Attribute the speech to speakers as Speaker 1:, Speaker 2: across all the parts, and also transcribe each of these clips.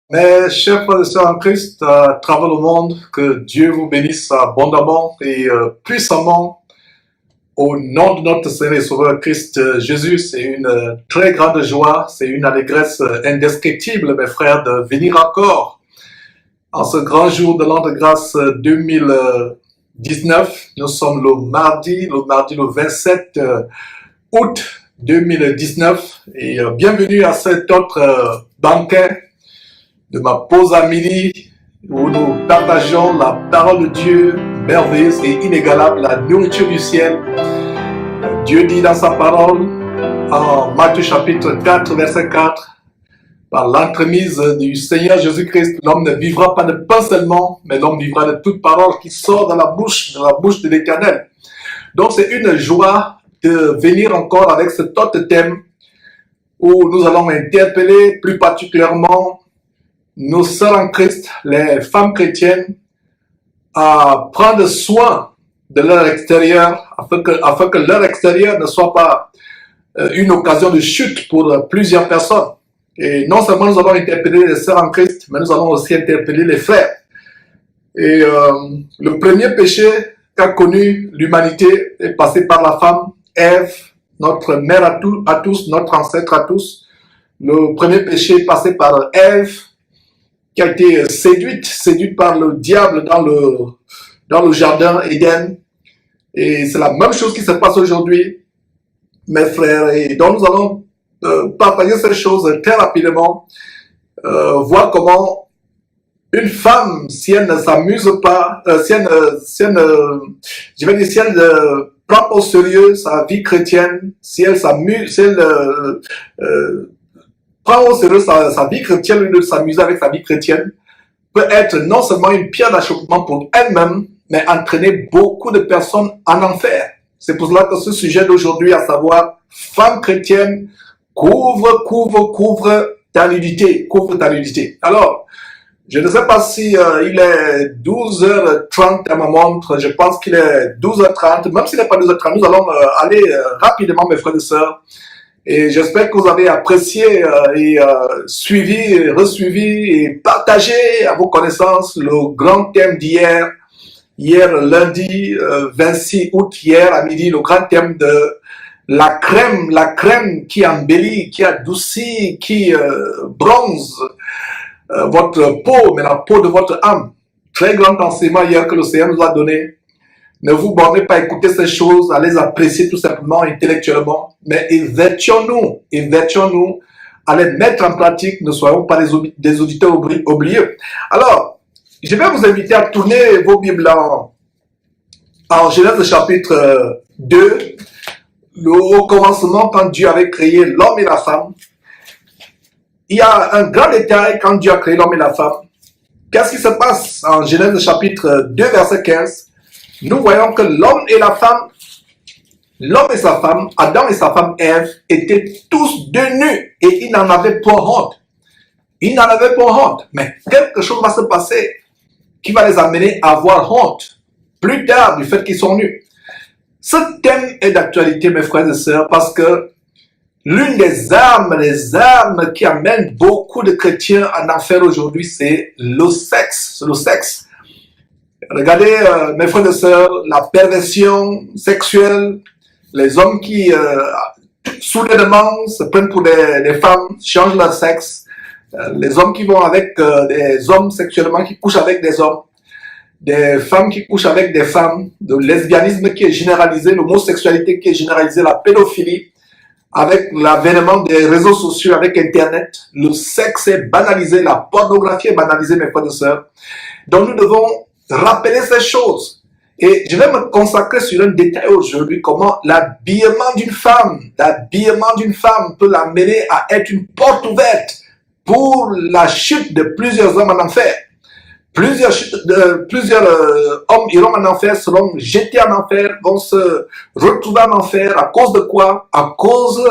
Speaker 1: Mes chers frères et sœurs en Christ, à travers le monde, que Dieu vous bénisse abondamment et puissamment au nom de notre Seigneur et Sauveur Christ Jésus. C'est une très grande joie, c'est une allégresse indescriptible, mes frères, de venir encore en ce grand jour de l'an de grâce 2019. Nous sommes le mardi le 27 août 2019 et bienvenue à cet autre banquet de ma pause à midi où nous partageons la parole de Dieu merveilleuse et inégalable, la nourriture du ciel. Dieu dit dans sa parole en Matthieu chapitre 4 verset 4, par l'entremise du Seigneur Jésus-Christ, l'homme ne vivra pas de pain seulement, mais l'homme vivra de toute parole qui sort de la bouche de l'Éternel. Donc c'est une joie de venir encore avec cet autre thème où nous allons interpeller plus particulièrement nos sœurs en Christ, les femmes chrétiennes, à prendre soin de leur extérieur, afin que leur extérieur ne soit pas une occasion de chute pour plusieurs personnes. Et non seulement nous allons interpeller les sœurs en Christ, mais nous allons aussi interpeller les frères. Et le premier péché qu'a connu l'humanité est passé par la femme, Ève, notre mère à tous, notre ancêtre à tous. Le premier péché est passé par Ève, qui a été séduite par le diable dans le jardin Éden. Et c'est la même chose qui se passe aujourd'hui, mes frères. Et donc nous allons partager ces choses très rapidement, voir comment une femme, si elle ne s'amuse pas, si elle ne prend au sérieux sa vie chrétienne, si elle prend au sérieux sa vie chrétienne, au lieu de s'amuser avec sa vie chrétienne, peut être non seulement une pierre d'achoppement pour elle-même, mais entraîner beaucoup de personnes en enfer. C'est pour cela que ce sujet d'aujourd'hui, à savoir femme chrétienne, couvre ta nudité, Alors, je ne sais pas si il est 12h30 à ma montre, je pense qu'il est 12h30, même s'il n'est pas 12h30, nous allons aller rapidement, mes frères et sœurs. Et j'espère que vous avez apprécié et suivi, resuivi et partagé à vos connaissances le grand thème d'hier. Hier, lundi 26 août, hier à midi, le grand thème de la crème qui embellit, qui adoucit, qui bronze votre peau, mais la peau de votre âme. Très grand enseignement hier que le Seigneur nous a donné. Ne vous bornez pas à écouter ces choses, à les apprécier tout simplement intellectuellement, mais évertuons-nous à les mettre en pratique, ne soyons pas des auditeurs oublieux. Alors, je vais vous inviter à tourner vos Bibles en Genèse chapitre 2, au commencement quand Dieu avait créé l'homme et la femme. Il y a un grand détail quand Dieu a créé l'homme et la femme. Qu'est-ce qui se passe en Genèse chapitre 2 verset 15? Nous voyons que l'homme et sa femme, Adam et sa femme Ève, étaient tous deux nus et ils n'en avaient pas honte. Mais quelque chose va se passer qui va les amener à avoir honte plus tard du fait qu'ils sont nus. Ce thème est d'actualité, mes frères et sœurs, parce que l'une des armes qui amènent beaucoup de chrétiens en enfer aujourd'hui, c'est le sexe. Regardez, mes frères et sœurs, la perversion sexuelle, les hommes qui, soudainement, se prennent pour des femmes, changent leur sexe, les hommes qui vont avec des hommes sexuellement, qui couchent avec des hommes, des femmes qui couchent avec des femmes, le lesbianisme qui est généralisé, l'homosexualité qui est généralisée, la pédophilie, avec l'avènement des réseaux sociaux, avec Internet, le sexe est banalisé, la pornographie est banalisée, mes frères et sœurs. Donc nous devons rappeler ces choses. Et je vais me consacrer sur un détail aujourd'hui, comment l'habillement d'une femme peut l'amener à être une porte ouverte pour la chute de plusieurs hommes en enfer. Plusieurs hommes iront en enfer, seront jetés en enfer, vont se retrouver en enfer. À cause de quoi? À cause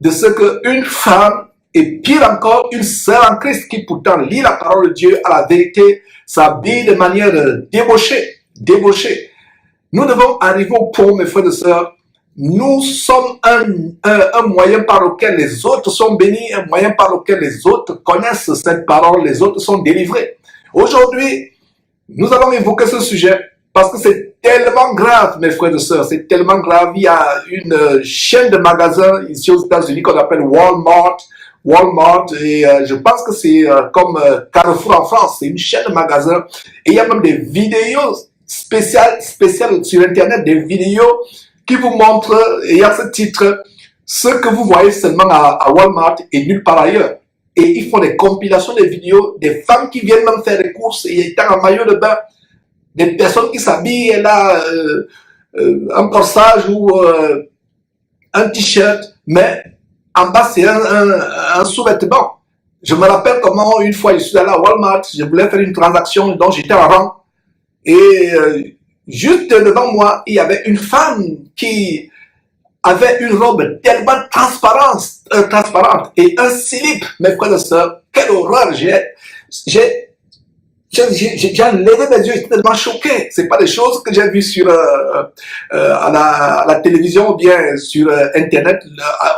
Speaker 1: de ce qu'une femme, et pire encore, une sœur en Christ qui pourtant lit la parole de Dieu à la vérité, s'habille de manière débauchée. Nous devons arriver au point, mes frères et sœurs, Nous sommes un moyen par lequel les autres sont bénis, un moyen par lequel les autres connaissent cette parole, les autres sont délivrés. Aujourd'hui, nous allons évoquer ce sujet parce que c'est tellement grave, mes frères et sœurs, c'est tellement grave. Il y a une chaîne de magasins ici aux États-Unis qu'on appelle Walmart. Walmart, et je pense que c'est comme Carrefour en France, c'est une chaîne de magasins. Et il y a même des vidéos spéciales sur Internet, des vidéos qui vous montrent, et il y a ce titre, ce que vous voyez seulement à Walmart et nulle part ailleurs. Et ils font des compilations de vidéos, des femmes qui viennent même faire des courses et étant en maillot de bain, des personnes qui s'habillent, là, un corsage ou un t-shirt, mais en bas c'est un sous-vêtement. Je me rappelle comment une fois je suis allé à Walmart, je voulais faire une transaction dont j'étais en rang. Et juste devant moi, il y avait une femme qui avait une robe tellement transparente et un slip, mes frères et sœurs, quelle horreur, j'ai enlevé mes yeux, j'étais tellement choqué. C'est pas des choses que j'ai vues sur à la télévision ou bien sur Internet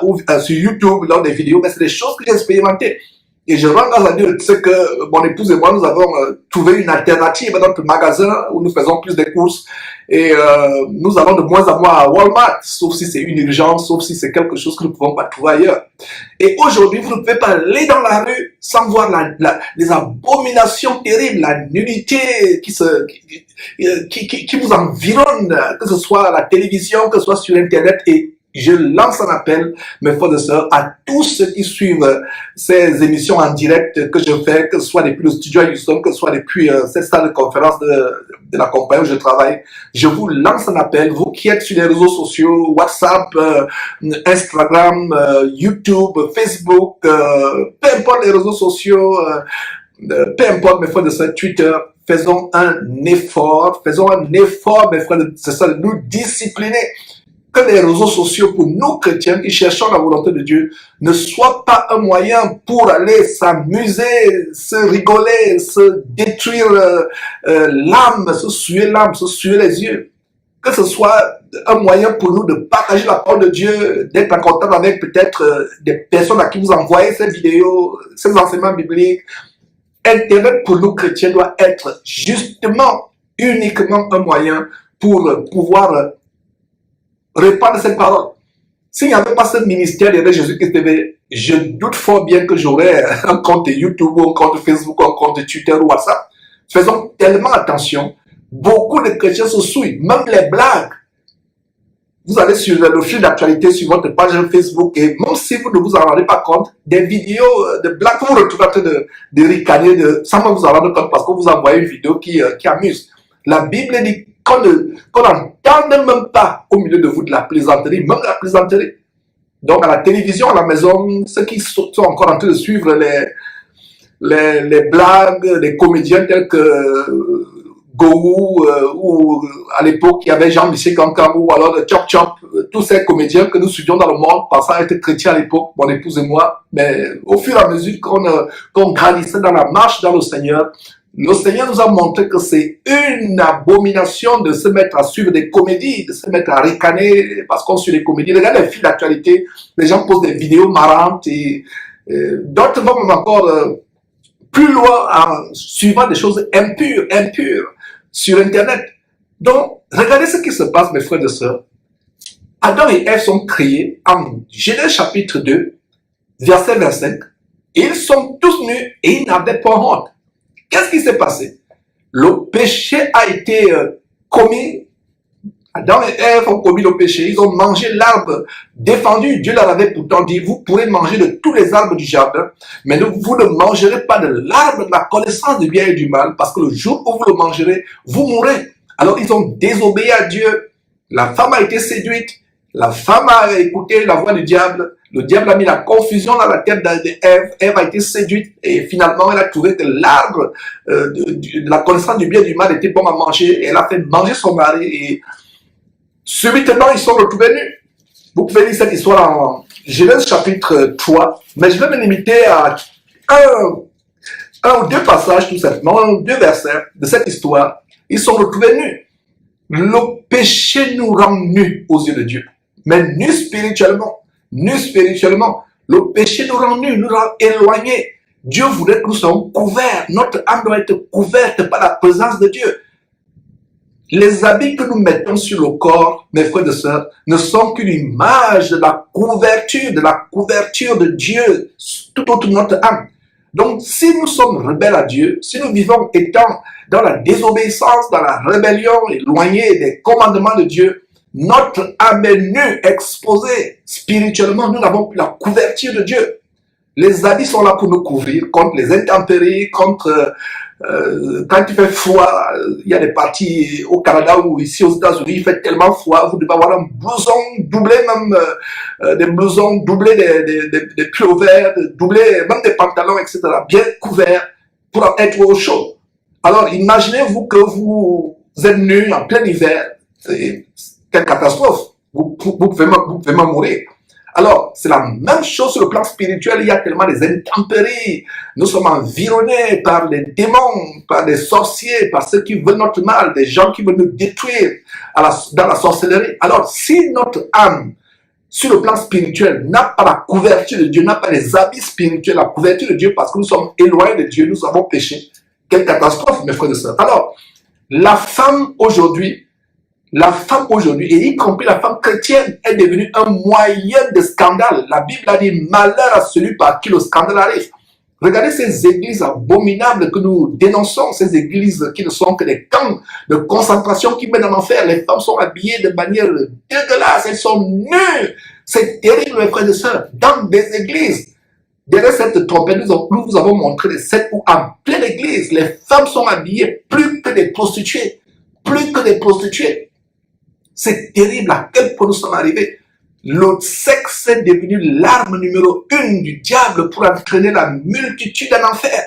Speaker 1: ou sur YouTube dans des vidéos, mais c'est des choses que j'ai expérimentées. Et je rends grâce à Dieu, c'est que mon épouse et moi, nous avons trouvé une alternative dans notre magasin où nous faisons plus de courses. Et nous allons de moins en moins à Walmart, sauf si c'est une urgence, sauf si c'est quelque chose que nous ne pouvons pas trouver ailleurs. Et aujourd'hui, vous ne pouvez pas aller dans la rue sans voir les abominations terribles, la nudité qui vous environne, que ce soit à la télévision, que ce soit sur Internet. Et je lance un appel, mes frères et sœurs, à tous ceux qui suivent ces émissions en direct que je fais, que ce soit depuis le studio à Houston, que ce soit depuis cette salle de conférence de la compagnie où je travaille. Je vous lance un appel, vous qui êtes sur les réseaux sociaux, WhatsApp, Instagram, YouTube, Facebook, peu importe les réseaux sociaux, peu importe mes frères et sœurs, Twitter, faisons un effort, mes frères et sœurs, de nous discipliner. Que les réseaux sociaux pour nous chrétiens qui cherchons la volonté de Dieu ne soient pas un moyen pour aller s'amuser, se rigoler, se détruire l'âme, se suer les yeux. Que ce soit un moyen pour nous de partager la parole de Dieu, d'être en contact avec peut-être des personnes à qui vous envoyez ces vidéos, ces enseignements bibliques. Internet pour nous chrétiens doit être justement, uniquement un moyen pour pouvoir répandre cette parole. S'il n'y avait pas ce ministère derrière Jésus-Christ TV, je doute fort bien que j'aurais un compte YouTube, ou un compte Facebook, ou un compte Twitter ou WhatsApp. Faisons tellement attention. Beaucoup de chrétiens se souillent, même les blagues. Vous allez sur le fil d'actualité sur votre page Facebook et même si vous ne vous en rendez pas compte, des vidéos de blagues que vous retrouvez en train de ricaner sans même vous en rendre compte parce que vous envoyez une vidéo qui amuse. La Bible dit qu'on n'entende même pas au milieu de vous de la plaisanterie, même de la plaisanterie. Donc à la télévision, à la maison, ceux qui sont encore en train de suivre les blagues, les comédiens tels que Gou ou à l'époque il y avait Jean-Michel Cancam ou alors Chop Chop, tous ces comédiens que nous suivions dans le monde pensant être chrétiens à l'époque, mon épouse et moi, mais au fur et à mesure qu'on grandissait dans la marche dans le Seigneur nous a montré que c'est une abomination de se mettre à suivre des comédies, de se mettre à ricaner parce qu'on suit les comédies. Regardez les fils d'actualité, les gens posent des vidéos marrantes et d'autres vont même encore plus loin en suivant des choses impures sur Internet. Donc, regardez ce qui se passe, mes frères et sœurs. Adam et Ève sont créés en Genèse chapitre 2, verset 25. Ils sont tous nus et ils n'avaient pas honte. Qu'est-ce qui s'est passé? Le péché a été commis. Adam et Ève ont commis le péché. Ils ont mangé l'arbre défendu. Dieu leur avait pourtant dit, vous pourrez manger de tous les arbres du jardin, mais vous ne mangerez pas de l'arbre de la connaissance du bien et du mal, parce que le jour où vous le mangerez, vous mourrez. Alors ils ont désobéi à Dieu. La femme a été séduite. La femme a écouté la voix du diable. Le diable a mis la confusion dans la tête d'Ève. Ève a été séduite et finalement elle a trouvé que l'arbre de la connaissance du bien et du mal était bon à manger. Et elle a fait manger son mari et subitement ils sont retrouvés nus. Vous pouvez lire cette histoire en Genèse chapitre 3, mais je vais me limiter à un ou deux passages tout simplement, deux versets de cette histoire. Ils sont retrouvés nus. Le péché nous rend nus aux yeux de Dieu. mais nus spirituellement. Nus spirituellement. Le péché nous rend nus, nous rend éloignés. Dieu voudrait que nous soyons couverts. Notre âme doit être couverte par la présence de Dieu. Les habits que nous mettons sur le corps, mes frères et sœurs, ne sont qu'une image de la couverture de Dieu tout autour de notre âme. Donc, si nous sommes rebelles à Dieu, si nous vivons étant dans la désobéissance, dans la rébellion, éloignés des commandements de Dieu, notre âme est nue, exposée spirituellement. Nous n'avons plus la couverture de Dieu. Les habits sont là pour nous couvrir contre les intempéries, contre quand il fait froid. Il y a des parties au Canada ou ici aux États-Unis, il fait tellement froid, vous devez avoir un blouson doublé, même des blousons doublés, des pullovers, doublés, même des pantalons, etc., bien couverts pour être au chaud. Alors imaginez-vous que vous êtes nus en plein hiver, quelle catastrophe, vous pouvez même mourir. Alors, c'est la même chose sur le plan spirituel, il y a tellement des intempéries. Nous sommes environnés par les démons, par des sorciers, par ceux qui veulent notre mal, des gens qui veulent nous détruire dans la sorcellerie. Alors, si notre âme, sur le plan spirituel, n'a pas la couverture de Dieu, n'a pas les habits spirituels, la couverture de Dieu, parce que nous sommes éloignés de Dieu, nous avons péché. Quelle catastrophe, mes frères et sœurs. Alors, la femme aujourd'hui, et y compris la femme chrétienne, est devenue un moyen de scandale. La Bible a dit malheur à celui par qui le scandale arrive. Regardez ces églises abominables que nous dénonçons, ces églises qui ne sont que des camps de concentration qui mènent en enfer. Les femmes sont habillées de manière dégueulasse, elles sont nues. C'est terrible, mes frères et sœurs. Dans des églises, derrière cette trompette, nous vous avons montré les scènes où en pleine église, les femmes sont habillées plus que des prostituées. Plus que des prostituées. C'est terrible à quel point nous sommes arrivés. Le sexe est devenu l'arme numéro 1 du diable pour entraîner la multitude en enfer.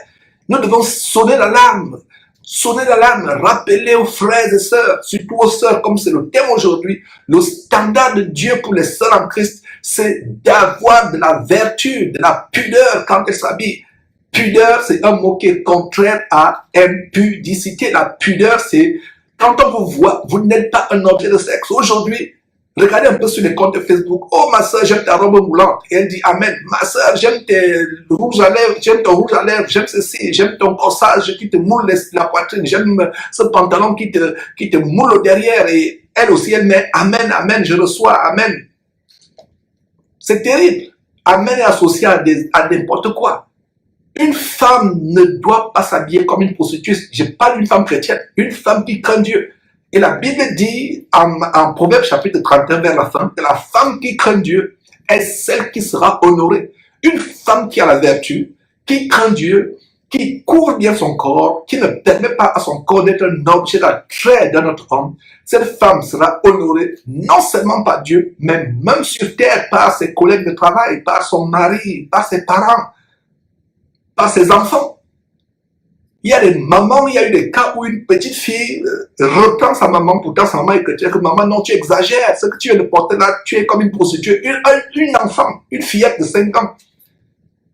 Speaker 1: Nous devons sonner l'alarme. Sonner l'alarme, rappeler aux frères et sœurs, surtout aux sœurs, comme c'est le thème aujourd'hui, le standard de Dieu pour les sœurs en Christ, c'est d'avoir de la vertu, de la pudeur quand elles s'habillent. Pudeur, c'est un mot qui est contraire à impudicité. La pudeur, c'est quand on vous voit, vous n'êtes pas un objet de sexe. Aujourd'hui, regardez un peu sur les comptes Facebook. Oh, ma soeur, j'aime ta robe moulante. Et elle dit Amen. Ma soeur, j'aime tes rouges à lèvres, j'aime ton rouge à lèvres, j'aime ceci, j'aime ton corsage qui te moule la poitrine, j'aime ce pantalon qui te moule au derrière. Et elle aussi, elle met Amen, Amen, je reçois, Amen. C'est terrible. Amen est associé à n'importe quoi. Une femme ne doit pas s'habiller comme une prostituée. Je parle d'une femme chrétienne, une femme qui craint Dieu. Et la Bible dit en Proverbe chapitre 31 vers la fin que la femme qui craint Dieu est celle qui sera honorée. Une femme qui a la vertu, qui craint Dieu, qui couvre bien son corps, qui ne permet pas à son corps d'être un objet d'attrait d'un autre homme, cette femme sera honorée non seulement par Dieu, mais même sur terre par ses collègues de travail, par son mari, par ses parents, par ses enfants. Il y a des mamans, il y a eu des cas où une petite fille reprend sa maman, pourtant sa maman est chrétienne, que maman, non, tu exagères, ce que tu viens de porter là, tu es comme une prostituée, une enfant, une fillette de 5 ans.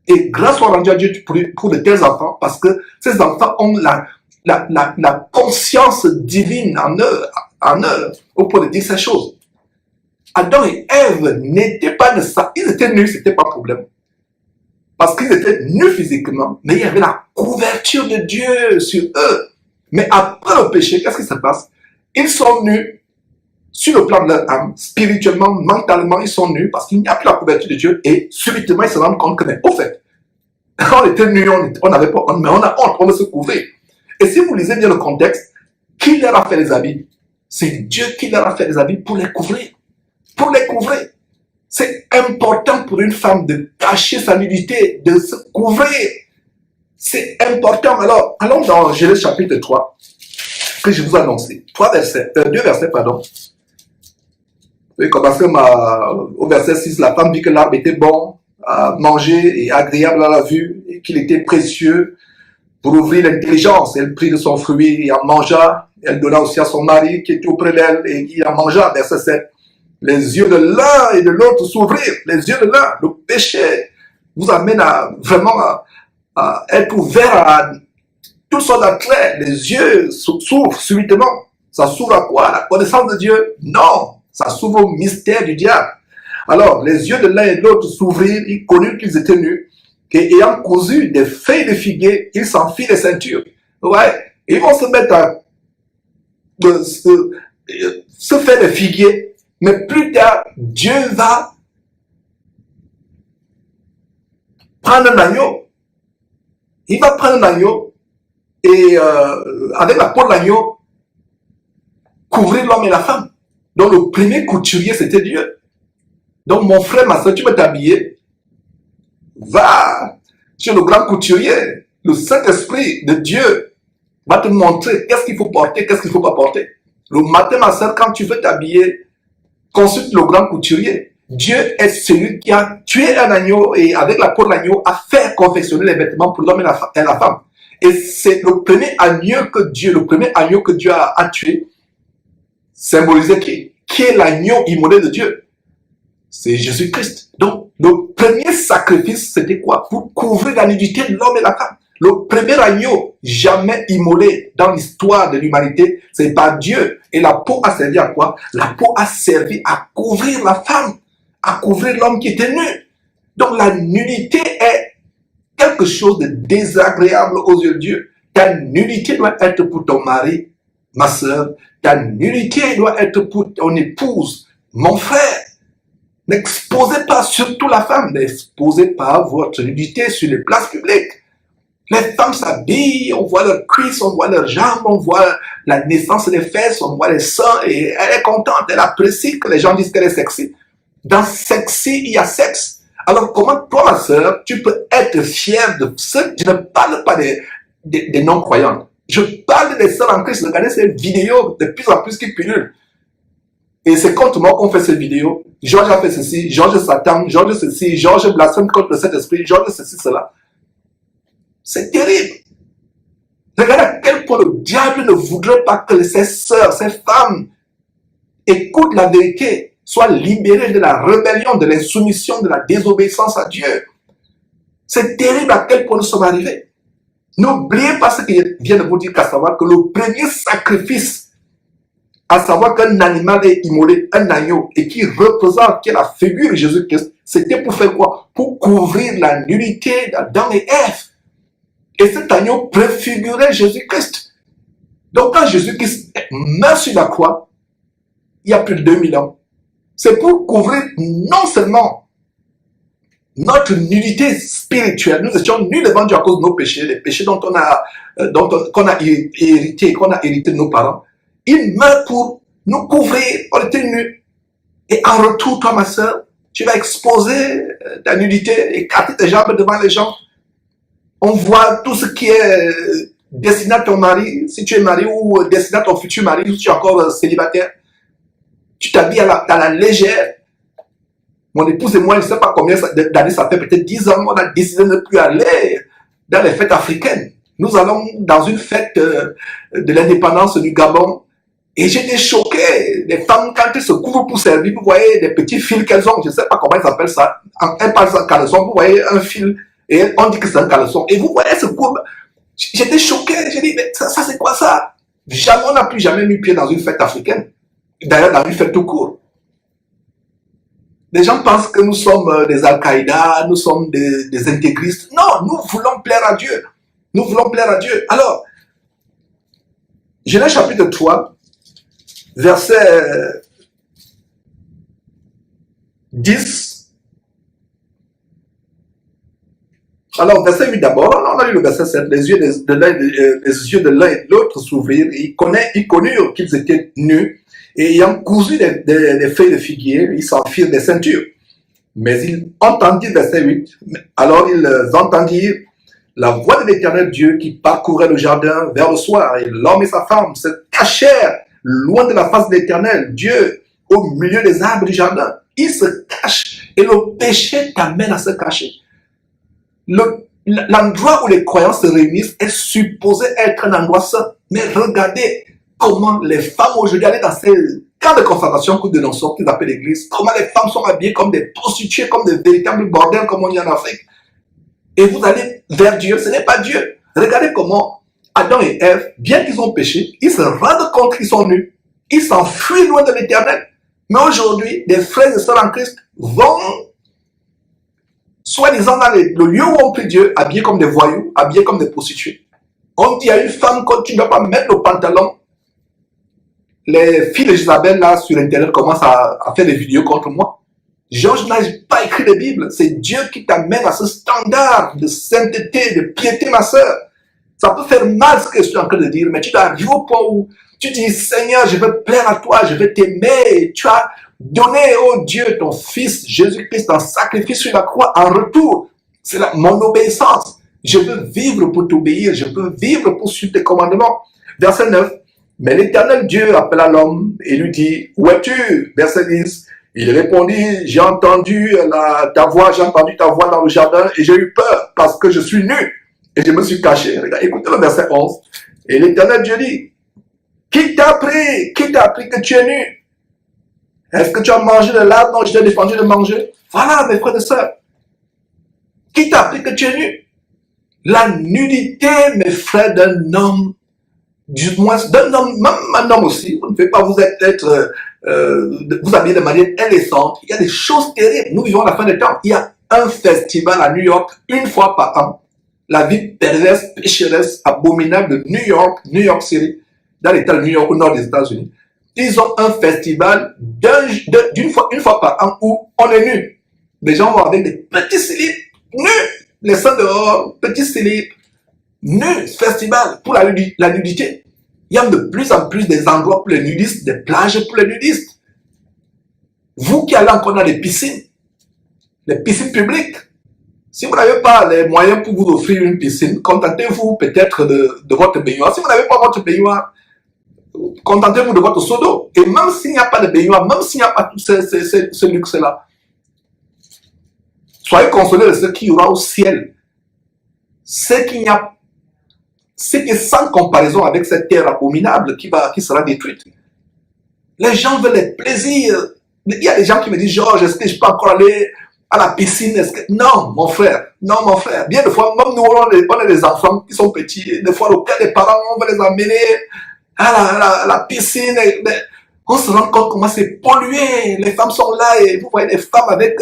Speaker 1: Et grâce soit rendue à Dieu pour de tels enfants, parce que ces enfants ont la conscience divine en eux, au point de dire ces choses. Adam et Ève n'étaient pas de ça, ils étaient nus, c'était pas problème. Parce qu'ils étaient nus physiquement, mais il y avait la couverture de Dieu sur eux. Mais après le péché, qu'est-ce qui se passe? Ils sont nus sur le plan de leur âme, spirituellement, mentalement, ils sont nus parce qu'il n'y a plus la couverture de Dieu et subitement ils se rendent compte que, mais au fait, on était nus, on n'avait pas honte, mais on a honte, on veut se couvrir. Et si vous lisez bien le contexte, qui leur a fait les habits? C'est Dieu qui leur a fait les habits pour les couvrir. Pour les couvrir. C'est important pour une femme de cacher sa nudité, de se couvrir. C'est important. Alors, allons dans Genèse chapitre 3, que je vous ai annoncé. 2 versets, pardon. Vous pouvez commencer au verset 6. La femme vit que l'arbre était bon à manger et agréable à la vue, et qu'il était précieux pour ouvrir l'intelligence. Elle prit de son fruit et en mangea. Elle donna aussi à son mari qui était auprès d'elle et il en mangea. Verset 7. Les yeux de l'un et de l'autre s'ouvrirent. Les yeux de l'un, le péché vous amène à vraiment à être ouvert à toutes sortes d'attraits. Les yeux s'ouvrent subitement. Ça s'ouvre à quoi? La connaissance de Dieu? Non. Ça s'ouvre au mystère du diable. Alors, les yeux de l'un et de l'autre s'ouvrirent, ils connurent qu'ils étaient nus, et ayant cousu des feuilles de figuier, ils s'enfilent les ceintures. Ouais, ils vont se mettre à se faire des figuiers, mais plus tard, Dieu va prendre un agneau. Il va prendre un agneau et avec la peau de l'agneau, couvrir l'homme et la femme. Donc le premier couturier, c'était Dieu. Donc mon frère, ma soeur, tu veux t'habiller, va chez le grand couturier. Le Saint-Esprit de Dieu va te montrer qu'est-ce qu'il faut porter, qu'est-ce qu'il ne faut pas porter. Le matin, ma soeur, quand tu veux t'habiller, consulte le grand couturier. Dieu est celui qui a tué un agneau et avec la peau de l'agneau a fait confectionner les vêtements pour l'homme et la femme. Et c'est le premier agneau que Dieu a tué, symbolisé qui est l'agneau immolé de Dieu. C'est Jésus-Christ. Donc, le premier sacrifice, c'était quoi? Pour couvrir la nudité de l'homme et la femme. Le premier agneau jamais immolé dans l'histoire de l'humanité, c'est pas Dieu. Et la peau a servi à quoi? La peau a servi à couvrir la femme, à couvrir l'homme qui était nu. Donc la nudité est quelque chose de désagréable aux yeux de Dieu. Ta nudité doit être pour ton mari, ma soeur. Ta nudité doit être pour ton épouse, mon frère. N'exposez pas, surtout la femme, n'exposez pas votre nudité sur les places publiques. Les femmes s'habillent, on voit leurs cuisses, on voit leurs jambes, on voit la naissance des fesses, on voit les seins, et elle est contente, elle apprécie que les gens disent qu'elle est sexy. Dans sexy, il y a sexe. Alors comment toi, ma soeur, tu peux être fière de ceux, je ne parle pas des non-croyants, je parle des sœurs en Christ. Regardez ces vidéos de plus en plus qui pullulent. Et c'est contre moi qu'on fait ces vidéos. Georges a fait ceci, Georges Satan, Georges ceci, Georges blasphème contre le Saint-Esprit, Georges ceci, cela. C'est terrible. Regardez à quel point le diable ne voudrait pas que ses sœurs, ses femmes écoutent la vérité, soient libérées de la rébellion, de l'insoumission, de la désobéissance à Dieu. C'est terrible à quel point nous sommes arrivés. N'oubliez pas ce que je viens de vous dire, qu'à savoir que le premier sacrifice, à savoir qu'un animal est immolé, un agneau, et qui représente, qui est la figure de Jésus-Christ, c'était pour faire quoi? Pour couvrir la nudité d'Adam et Ève. Et cet agneau préfigurait Jésus-Christ. Donc quand Jésus-Christ meurt sur la croix, il y a plus de 2000 ans, c'est pour couvrir non seulement notre nudité spirituelle. Nous étions nus devant Dieu à cause de nos péchés, les péchés dont qu'on a hérité de nos parents. Il meurt pour nous couvrir, on était nus. Et en retour, toi, ma soeur, tu vas exposer ta nudité, écarter tes jambes devant les gens. On voit tout ce qui est destiné à ton mari, si tu es marié, ou destiné à ton futur mari, ou si tu es encore célibataire. Tu t'habilles à la légère. Mon épouse et moi, je ne sais pas combien d'années ça fait, peut-être 10 ans, on a décidé de ne plus aller dans les fêtes africaines. Nous allons dans une fête de l'indépendance du Gabon. Et j'étais choqué. Les femmes, quand elles se couvrent pour servir, vous voyez des petits fils qu'elles ont. Je ne sais pas comment elles appellent ça. Elles parlent de caleçon, vous voyez un fil. Et on dit que c'est un caleçon. Et vous voyez, elles se couvrent. J'étais choqué. J'ai dit, mais ça c'est quoi ça? Jamais, on n'a plus jamais mis pied dans une fête africaine. D'ailleurs, dans une fête tout court. Les gens pensent que nous sommes des Al-Qaïda, nous sommes des intégristes. Non, nous voulons plaire à Dieu. Nous voulons plaire à Dieu. Alors, Genèse chapitre 3, verset 10. Alors, verset 8 d'abord, on a lu le verset 7. Les yeux de l'un et de l'autre s'ouvrirent. Ils connurent qu'ils étaient nus. Et ayant cousu des feuilles de figuier, ils s'enfirent des ceintures. Mais ils entendirent, verset 8, alors ils entendirent la voix de l'Éternel Dieu qui parcourait le jardin vers le soir. Et l'homme et sa femme se cachèrent loin de la face de l'Éternel Dieu, au milieu des arbres du jardin. Ils se cachent. Et le péché t'amène à se cacher. L'endroit où les croyants se réunissent est supposé être un endroit saint. Mais regardez comment les femmes aujourd'hui, allez dans ces camps de concentration que nous dénonçons, qu'ils appellent l'église, comment les femmes sont habillées comme des prostituées, comme des véritables bordels, comme on dit en Afrique. Et vous allez vers Dieu, ce n'est pas Dieu. Regardez comment Adam et Ève, bien qu'ils ont péché, ils se rendent compte qu'ils sont nus. Ils s'enfuient loin de l'Éternel. Mais aujourd'hui, des frères et sœurs en Christ vont, soi-disant dans le lieu où on prie Dieu, habillés comme des voyous, habillés comme des prostituées. On dit à une femme que tu ne dois pas mettre le pantalon. Les filles de Jézabel, là, sur Internet, commencent à faire des vidéos contre moi. Je n'ai pas écrit de Bible. C'est Dieu qui t'amène à ce standard de sainteté, de piété, ma soeur. Ça peut faire mal ce que je suis en train de dire, mais tu dois arriver au point où tu dis, Seigneur, je veux plaire à toi, je veux t'aimer. Tu as donné, oh Dieu, ton Fils, Jésus-Christ, en sacrifice sur la croix en retour. C'est mon obéissance. Je veux vivre pour t'obéir, je veux vivre pour suivre tes commandements. Verset 9. Mais l'Éternel Dieu appela l'homme et lui dit, où es-tu? Verset 10. Il répondit, j'ai entendu ta voix dans le jardin et j'ai eu peur parce que je suis nu et je me suis caché. Regarde, écoutez le verset 11. Et l'Éternel Dieu dit, qui t'a appris que tu es nu? Est-ce que tu as mangé de l'arbre dont je t'ai défendu de manger? Voilà, mes frères et sœurs. Qui t'a appris que tu es nu? La nudité, mes frères, d'un homme, du moins d'un homme, même un homme aussi, vous ne pouvez pas vous vous habiller de manière indécente. Il y a des choses terribles. Nous vivons à la fin des temps. Il y a un festival à New York, une fois par an. La vie perverse, pécheresse, abominable de New York City, dans l'État de New York, au nord des États-Unis. Ils ont un festival une fois par an où on est nu. Les gens vont avec des petits slips nus, les seins dehors, petits slips nus, festival pour la nudité. Il y a de plus en plus des endroits pour les nudistes, des plages pour les nudistes. Vous qui allez encore dans les piscines publiques, si vous n'avez pas les moyens pour vous offrir une piscine, contentez-vous peut-être de votre baignoire. Si vous n'avez pas votre baignoire, contentez-vous de votre seau d'eau. Et même s'il n'y a pas de baignoire, même s'il n'y a pas tout ce luxe-là, soyez consolés de ce qu'il y aura au ciel. C'est qui est sans comparaison avec cette terre abominable qui sera détruite. Les gens veulent les plaisirs. Il y a des gens qui me disent, Georges, est-ce que je peux encore aller à la piscine? Non, mon frère. Bien des fois, même nous, on a des enfants qui sont petits. Des fois, aucun des parents, on va les amener à la piscine. On se rend compte comment c'est pollué. Les femmes sont là et vous voyez des femmes avec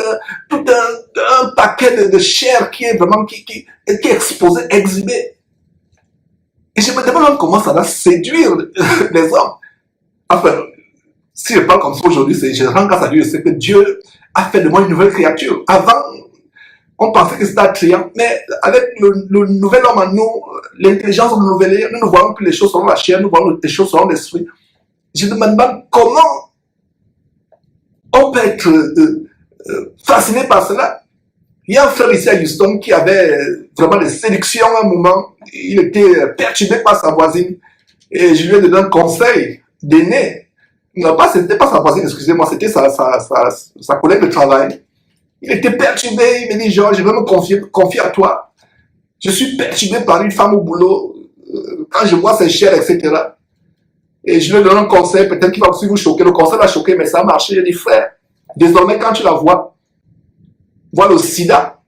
Speaker 1: tout un paquet de chair qui est vraiment qui est exposé, exhibé. Et je me demande comment ça va séduire les hommes. Enfin, si je parle comme ça aujourd'hui, je rends grâce à Dieu, c'est que Dieu a fait de moi une nouvelle créature. Avant, on pensait que c'était attrayant, mais avec le nouvel homme en nous, l'intelligence renouvelée, nous ne voyons plus les choses selon la chair, nous voyons les choses selon l'esprit. Je me demande comment on peut être fasciné par cela. Il y a un frère ici à Houston qui avait vraiment des séductions à un moment. Il était perturbé par sa voisine. Et je lui ai donné un conseil d'aîné. Non, c'était pas sa voisine, excusez-moi, c'était sa collègue de travail. Il était perturbé, il me dit, Georges, je veux me confier à toi. Je suis perturbé par une femme au boulot. Quand je vois ses chairs, etc. Et je lui ai donné un conseil, peut-être qu'il va aussi vous choquer. Le conseil va choquer, mais ça a marché. J'ai dit, frère, désormais, quand tu la vois le sida,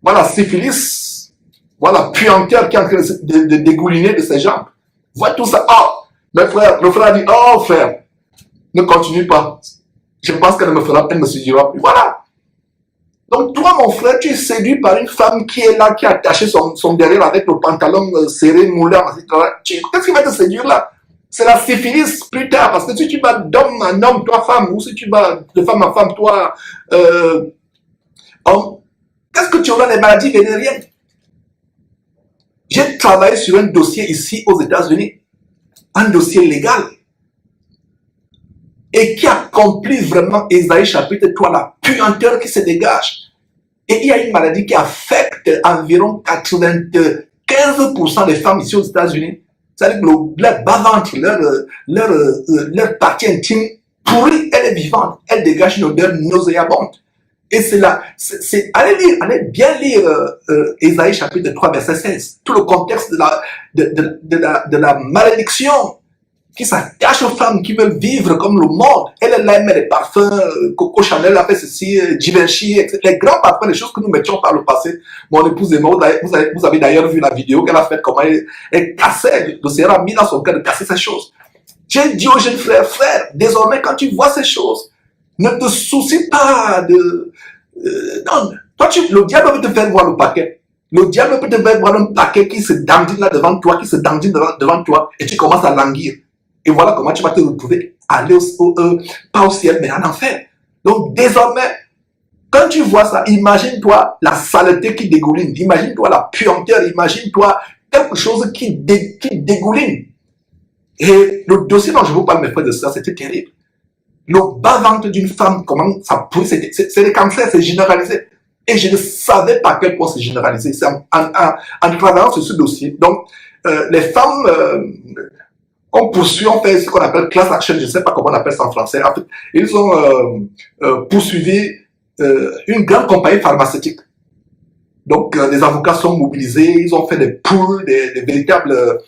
Speaker 1: voilà la syphilis, voilà la puanteur qui est en train de dégouliner de ses jambes. Vois tout ça. Oh, mes frères, le frère a dit, oh frère, ne continue pas. Je pense qu'elle ne me séduira plus. Voilà. Donc toi, mon frère, tu es séduit par une femme qui est là, qui a attaché son derrière avec le pantalon serré, moulant, etc. Qu'est-ce qui va te séduire là? C'est la syphilis plus tard, parce que si tu vas d'homme en homme, toi femme, ou si tu vas de femme en femme, toi homme, qu'est-ce que tu auras les maladies vénériennes? J'ai travaillé sur un dossier ici aux États-Unis, un dossier légal, et qui accomplit vraiment Ésaïe chapitre 3, la puanteur qui se dégage. Et il y a une maladie qui affecte environ 95% des femmes ici aux États-Unis. C'est-à-dire que leur bas-ventre, leur partie intime pourrie, elle est vivante. Elle dégage une odeur nauséabonde. Et c'est là, allez bien lire Ésaïe chapitre 3, verset 16. Tout le contexte de la malédiction qui s'attache aux femmes qui veulent vivre comme le monde. Elle aime les parfums, Coco Chanel a fait ceci, Givenchy, etc. Les grands parfums, les choses que nous mettions par le passé. Mon épouse et moi, vous avez d'ailleurs vu la vidéo qu'elle a faite, comment elle cassait, le Seigneur a mis dans son cœur de casser ces choses. J'ai dit aux jeunes frères, frère, désormais quand tu vois ces choses, ne te soucie pas de... non, toi, le diable peut te faire voir le paquet. Le diable peut te faire voir un paquet qui se dandine là devant toi, qui se dandine devant toi, et tu commences à languir. Et voilà comment tu vas te retrouver, aller pas au ciel, mais en enfer. Donc désormais, quand tu vois ça, imagine-toi la saleté qui dégouline, imagine-toi la puanteur, imagine-toi quelque chose qui dégouline. Et le dossier dont je vous parle, mes frères et sœurs, c'était terrible. Le bas-ventre d'une femme, comment ça pourrit, c'est des cancers, c'est généralisé. Et je ne savais pas à quel point c'est généralisé. C'est en travaillant sur ce dossier. Donc, les femmes ont poursuivi, on fait ce qu'on appelle class action, je ne sais pas comment on appelle ça en français. En fait, ils ont poursuivi une grande compagnie pharmaceutique. Donc, les avocats sont mobilisés, ils ont fait des pools, des véritables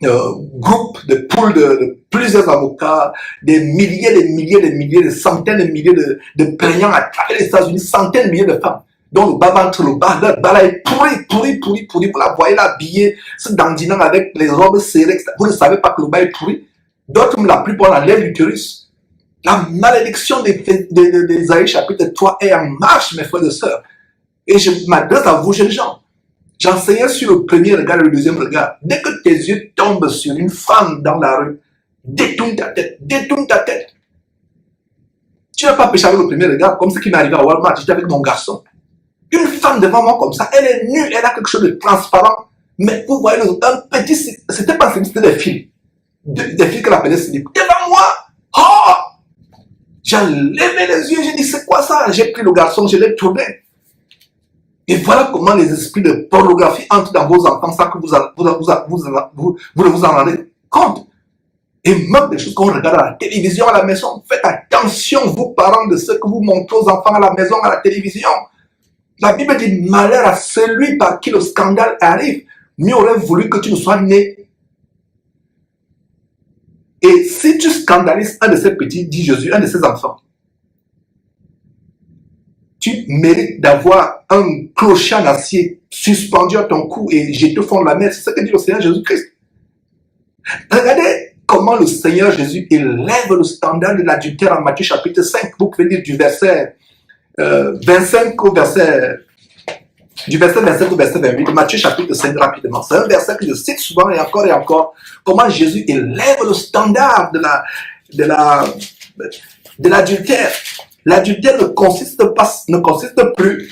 Speaker 1: groupes, des pools de plusieurs avocats, des milliers, des centaines de milliers de plaignants à travers les États-Unis, centaines de milliers de femmes. Donc, le bas-ventre, le bas là est pourri. Vous la voyez là habillée, se dandinant avec les robes serrées. Vous ne savez pas que le bas est pourri. D'autres, la plupart, enlèvent l'utérus. La malédiction d'Ésaïe chapitre 3 est en marche, mes frères et sœurs. Et je m'adresse à vous, jeunes gens. J'enseignais sur le premier regard et le deuxième regard. Dès que tes yeux tombent sur une femme dans la rue, détourne ta tête. Tu n'as pas péché avec le premier regard, comme ce qui m'est arrivé à Walmart. J'étais avec mon garçon. Une femme devant moi comme ça, elle est nue, elle a quelque chose de transparent. Mais vous voyez, un petit, c'était pas c'était des filles. Des filles qu'elle appelait slip. Devant moi, oh! J'ai levé les yeux, j'ai dit, c'est quoi ça? J'ai pris le garçon, je l'ai tourné. Et voilà comment les esprits de pornographie entrent dans vos enfants sans que vous ne vous en rendez compte. Et même des choses qu'on regarde à la télévision à la maison. Faites attention, vous parents, de ce que vous montrez aux enfants à la maison, à la télévision. La Bible dit malheur à celui par qui le scandale arrive. Mieux aurait voulu que tu ne sois né. Et si tu scandalises un de ces petits, dit Jésus, un de ses enfants, tu mérites d'avoir un clocher en acier suspendu à ton cou et jeté au fond de la mer. C'est ce que dit le Seigneur Jésus-Christ. Regardez comment le Seigneur Jésus élève le standard de l'adultère en Matthieu chapitre 5. Vous pouvez lire du verset 25 au verset... Du verset 27 au verset 28, Matthieu chapitre 5 rapidement. C'est un verset que je cite souvent et encore, comment Jésus élève le standard de l'adultère. L'adultère ne consiste plus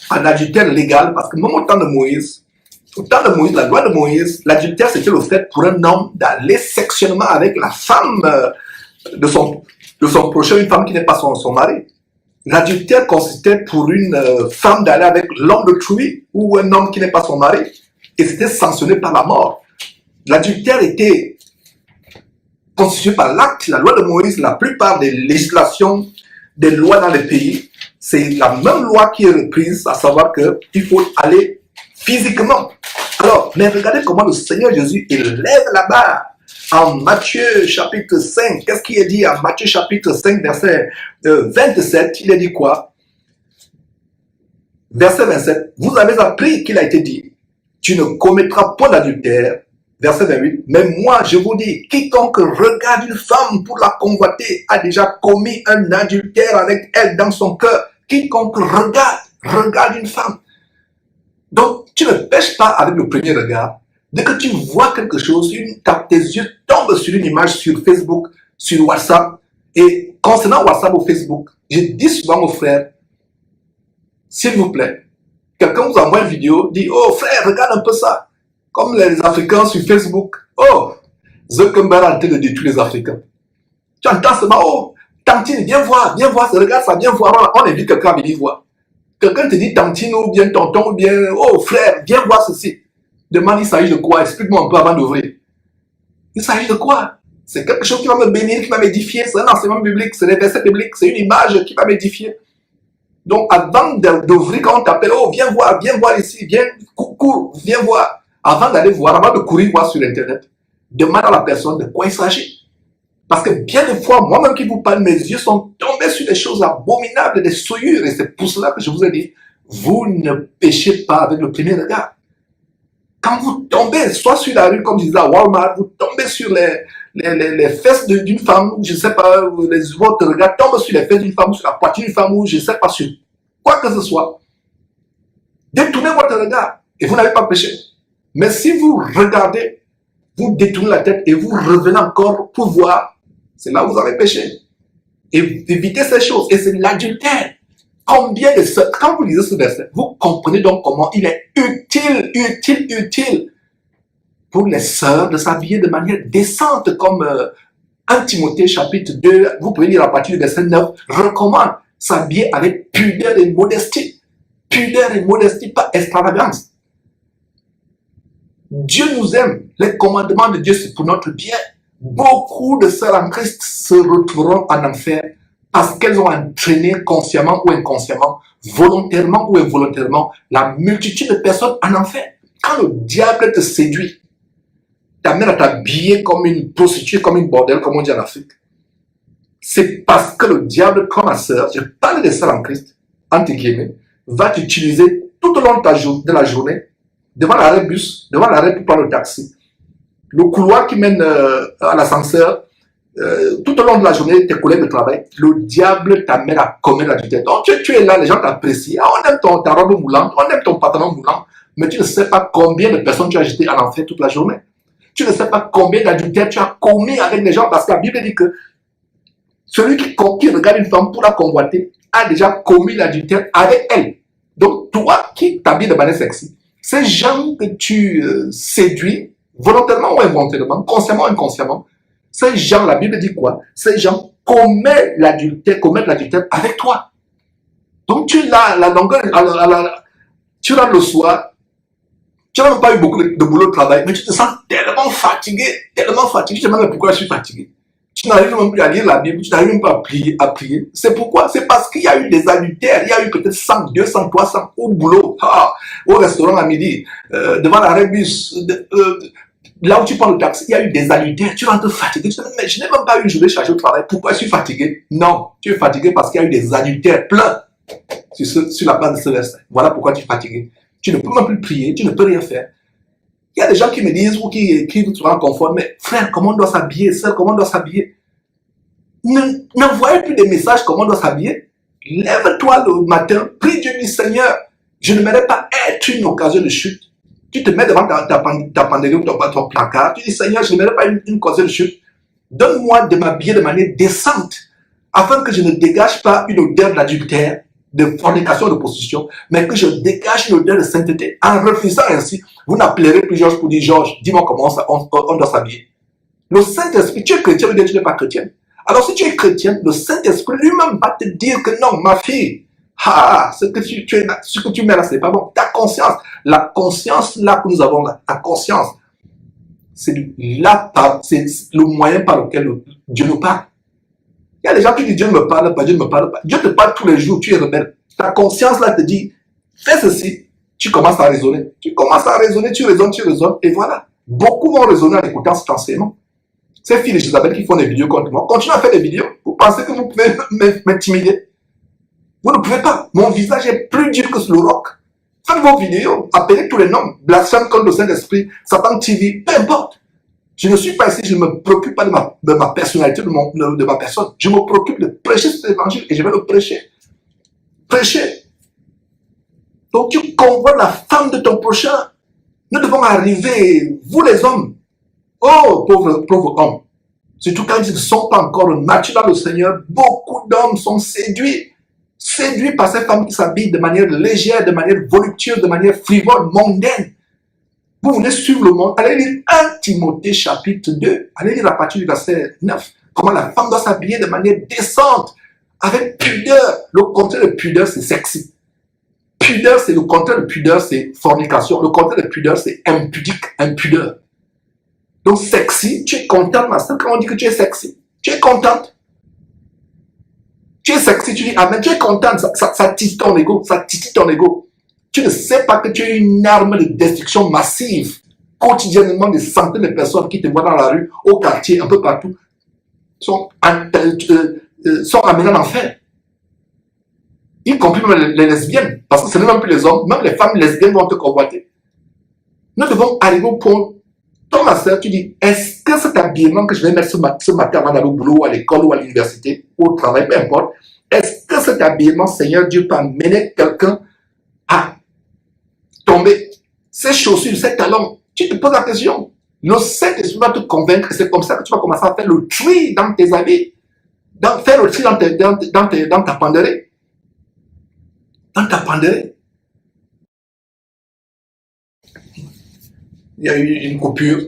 Speaker 1: en adultère légal, parce que même au temps de Moïse, la loi de Moïse, l'adultère c'était le fait pour un homme d'aller sexuellement avec la femme de son prochain, une femme qui n'est pas son mari. L'adultère consistait pour une femme d'aller avec l'homme d'autrui ou un homme qui n'est pas son mari, et c'était sanctionné par la mort. L'adultère était constitué par l'acte, la loi de Moïse. La plupart des législations, des lois dans les pays, c'est la même loi qui est reprise, à savoir qu'il faut aller physiquement. Alors, mais regardez comment le Seigneur Jésus élève la barre. En Matthieu chapitre 5, qu'est-ce qu'il est dit en Matthieu chapitre 5, verset 27, il est dit quoi? Verset 27, vous avez appris qu'il a été dit, tu ne commettras pas d'adultère. Verset 28, mais moi je vous dis, quiconque regarde une femme pour la convoiter a déjà commis un adultère avec elle dans son cœur. Quiconque regarde une femme. Donc, tu ne pêches pas avec le premier regard. Dès que tu vois quelque chose, tes yeux tombent sur une image sur Facebook, sur WhatsApp. Et concernant WhatsApp ou Facebook, je dis souvent aux frères, s'il vous plaît, quelqu'un vous envoie une vidéo, dit, oh frère, regarde un peu ça. Comme les Africains sur Facebook. Oh, Zuckerberg a en train de détruire les Africains. Tu entends seulement, oh, Tantine, viens voir, regarde ça, viens voir. On invite quelqu'un à venir voir. Quelqu'un te dit Tantine ou bien tonton ou bien, oh frère, viens voir ceci. Demande, il s'agit de quoi? Explique-moi un peu avant d'ouvrir. Il s'agit de quoi? C'est quelque chose qui va me bénir, qui va m'édifier. C'est un enseignement biblique, c'est des versets bibliques, c'est une image qui va m'édifier. Donc, avant d'ouvrir, quand on t'appelle, oh, viens voir ici, viens, cours, viens voir. Avant d'aller voir, avant de courir voir sur Internet, demande à la personne de quoi il s'agit. Parce que bien des fois, moi-même qui vous parle, mes yeux sont tombés sur des choses abominables, des souillures. Et c'est pour cela que je vous ai dit, vous ne péchez pas avec le premier regard. Quand vous tombez, soit sur la rue, comme je disais à Walmart, vous tombez sur les fesses d'une femme, ou je ne sais pas, votre regard tombe sur les fesses d'une femme, ou sur la poitrine d'une femme, ou je ne sais pas, sur quoi que ce soit. Détournez votre regard et vous n'avez pas péché. Mais si vous regardez, vous détournez la tête et vous revenez encore pour voir, c'est là où vous avez péché. Et évitez ces choses. Et c'est l'adultère. Combien de sœurs, quand vous lisez ce verset, vous comprenez donc comment il est utile pour les sœurs de s'habiller de manière décente, comme 1 Timothée chapitre 2, vous pouvez lire à partir du verset 9, recommande s'habiller avec pudeur et modestie. Pudeur et modestie, pas extravagance. Dieu nous aime. Les commandements de Dieu, c'est pour notre bien. Beaucoup de sœurs en Christ se retrouveront en enfer parce qu'elles ont entraîné consciemment ou inconsciemment, volontairement ou involontairement, la multitude de personnes en enfer. Quand le diable te séduit, t'amène à t'habiller comme une prostituée, comme une bordel, comme on dit en Afrique, c'est parce que le diable, comme ma sœur, je parle des sœurs en Christ, entre guillemets, va t'utiliser tout au long de la journée, devant l'arrêt bus, devant l'arrêt pour prendre le taxi, le couloir qui mène à l'ascenseur, tout au long de la journée, tes collègues de travail, le diable t'amène à commettre l'adultère. Donc tu es là, les gens t'apprécient, on aime ta robe moulante, on aime ton pantalon moulant, mais tu ne sais pas combien de personnes tu as jeté à l'enfer toute la journée. Tu ne sais pas combien d'adultères tu as commis avec les gens, parce que la Bible dit que celui qui regarde une femme pour la convoiter a déjà commis l'adultère avec elle. Donc toi qui t'habilles de manière sexy, ces gens que tu séduis, volontairement ou involontairement, consciemment ou inconsciemment, ces gens, la Bible dit quoi? Ces gens commettent l'adultère avec toi. Donc tu es là, la longueur, tu rentres le soir, tu n'as même pas eu beaucoup de boulot de travail, mais tu te sens tellement fatigué, tu te demandes pourquoi je suis fatigué. Tu n'arrives même plus à lire la Bible, tu n'arrives même pas à prier. C'est pourquoi? C'est parce qu'il y a eu des adultères, il y a eu peut-être 100, 200, 300 au boulot, au restaurant à midi, devant l'arrêt bus, là où tu prends le taxi, il y a eu des adultères, tu rentres fatigué, tu te dis, mais je n'ai même pas eu une journée chargée au travail, pourquoi je suis fatigué? Non, tu es fatigué parce qu'il y a eu des adultères pleins sur la base de ce verset. Voilà pourquoi tu es fatigué. Tu ne peux même plus prier, tu ne peux rien faire. Il y a des gens qui me disent ou qui écrivent souvent confort, mais frère, comment on doit s'habiller? Sœur, comment on doit s'habiller? N'envoyez plus des messages comment on doit s'habiller. Lève-toi le matin, prie Dieu, dis Seigneur, je ne m'aimerais pas être une occasion de chute. Tu te mets devant ta pandémie ou ton placard, tu dis Seigneur, je ne m'aimerais pas une occasion de chute. Donne-moi de m'habiller de manière décente, afin que je ne dégage pas une odeur d'adultère, de fornication, de prostitution, mais que je dégage une odeur de sainteté. En refusant ainsi, vous n'appellerez plus Georges pour dire Georges, dis-moi comment on doit s'habiller. Le Saint-Esprit, tu es chrétien ou bien tu n'es pas chrétien. Alors si tu es chrétien, le Saint-Esprit lui-même va te dire que non, ma fille, ce que tu mets là, c'est pas bon. Ta conscience, la conscience là que nous avons là, ta conscience, c'est le moyen par lequel Dieu nous parle. Il y a des gens qui disent Dieu ne me parle pas, Dieu ne me parle pas. Dieu te parle tous les jours, tu es rebelle. Ta conscience là te dit, fais ceci. Tu commences à raisonner. Tu raisonnes, et voilà. Beaucoup vont raisonner en écoutant cet enseignement. Ces filles de Jézabel qui font des vidéos contre moi, continuez à faire des vidéos. Vous pensez que vous pouvez m'intimider? Vous ne pouvez pas. Mon visage est plus dur que le roc. Faites vos vidéos, appelez tous les noms, blasphème contre le Saint-Esprit, Satan TV, peu importe. Je ne suis pas ici, je ne me préoccupe pas de ma personnalité, de ma personne. Je me préoccupe de prêcher cet évangile et je vais le prêcher. Prêcher. Donc tu convoites la femme de ton prochain. Nous devons arriver, vous les hommes. Oh, pauvres hommes. Surtout quand ils ne sont pas encore mature dans le Seigneur, beaucoup d'hommes sont séduits. Séduits par ces femmes qui s'habillent de manière légère, de manière voluptueuse, de manière frivole, mondaine. Vous voulez suivre le monde, allez lire 1 Timothée chapitre 2, allez lire à partir du verset 9, comment la femme doit s'habiller de manière décente, avec pudeur. Le contraire de pudeur, c'est sexy. Pudeur, c'est le contraire de pudeur, c'est fornication. Le contraire de pudeur, c'est impudique, impudeur. Donc sexy, tu es contente, ma soeur, quand on dit que tu es sexy, tu es contente. Tu es sexy, tu dis amen, tu es contente, ça titille ton ego, ça titille ton ego. Tu ne sais pas que tu es une arme de destruction massive. Quotidiennement, des centaines de personnes qui te voient dans la rue, au quartier, un peu partout, sont amenées en enfer. Y compris même les lesbiennes. Parce que ce n'est même plus les hommes, même les femmes lesbiennes vont te convoiter. Nous devons arriver au point, toi ma soeur, tu dis, est-ce que cet habillement que je vais mettre ce matin avant d'aller au boulot, à l'école ou à l'université, ou au travail, peu importe, est-ce que cet habillement, Seigneur Dieu, peut amener quelqu'un à tomber? Ces chaussures, ces talons, tu te poses la question. Le Saint-Esprit va te convaincre, c'est comme ça que tu vas commencer à faire le tri dans tes habits, faire le tri dans ta penderie. Dans ta penderie. Il y a eu une coupure.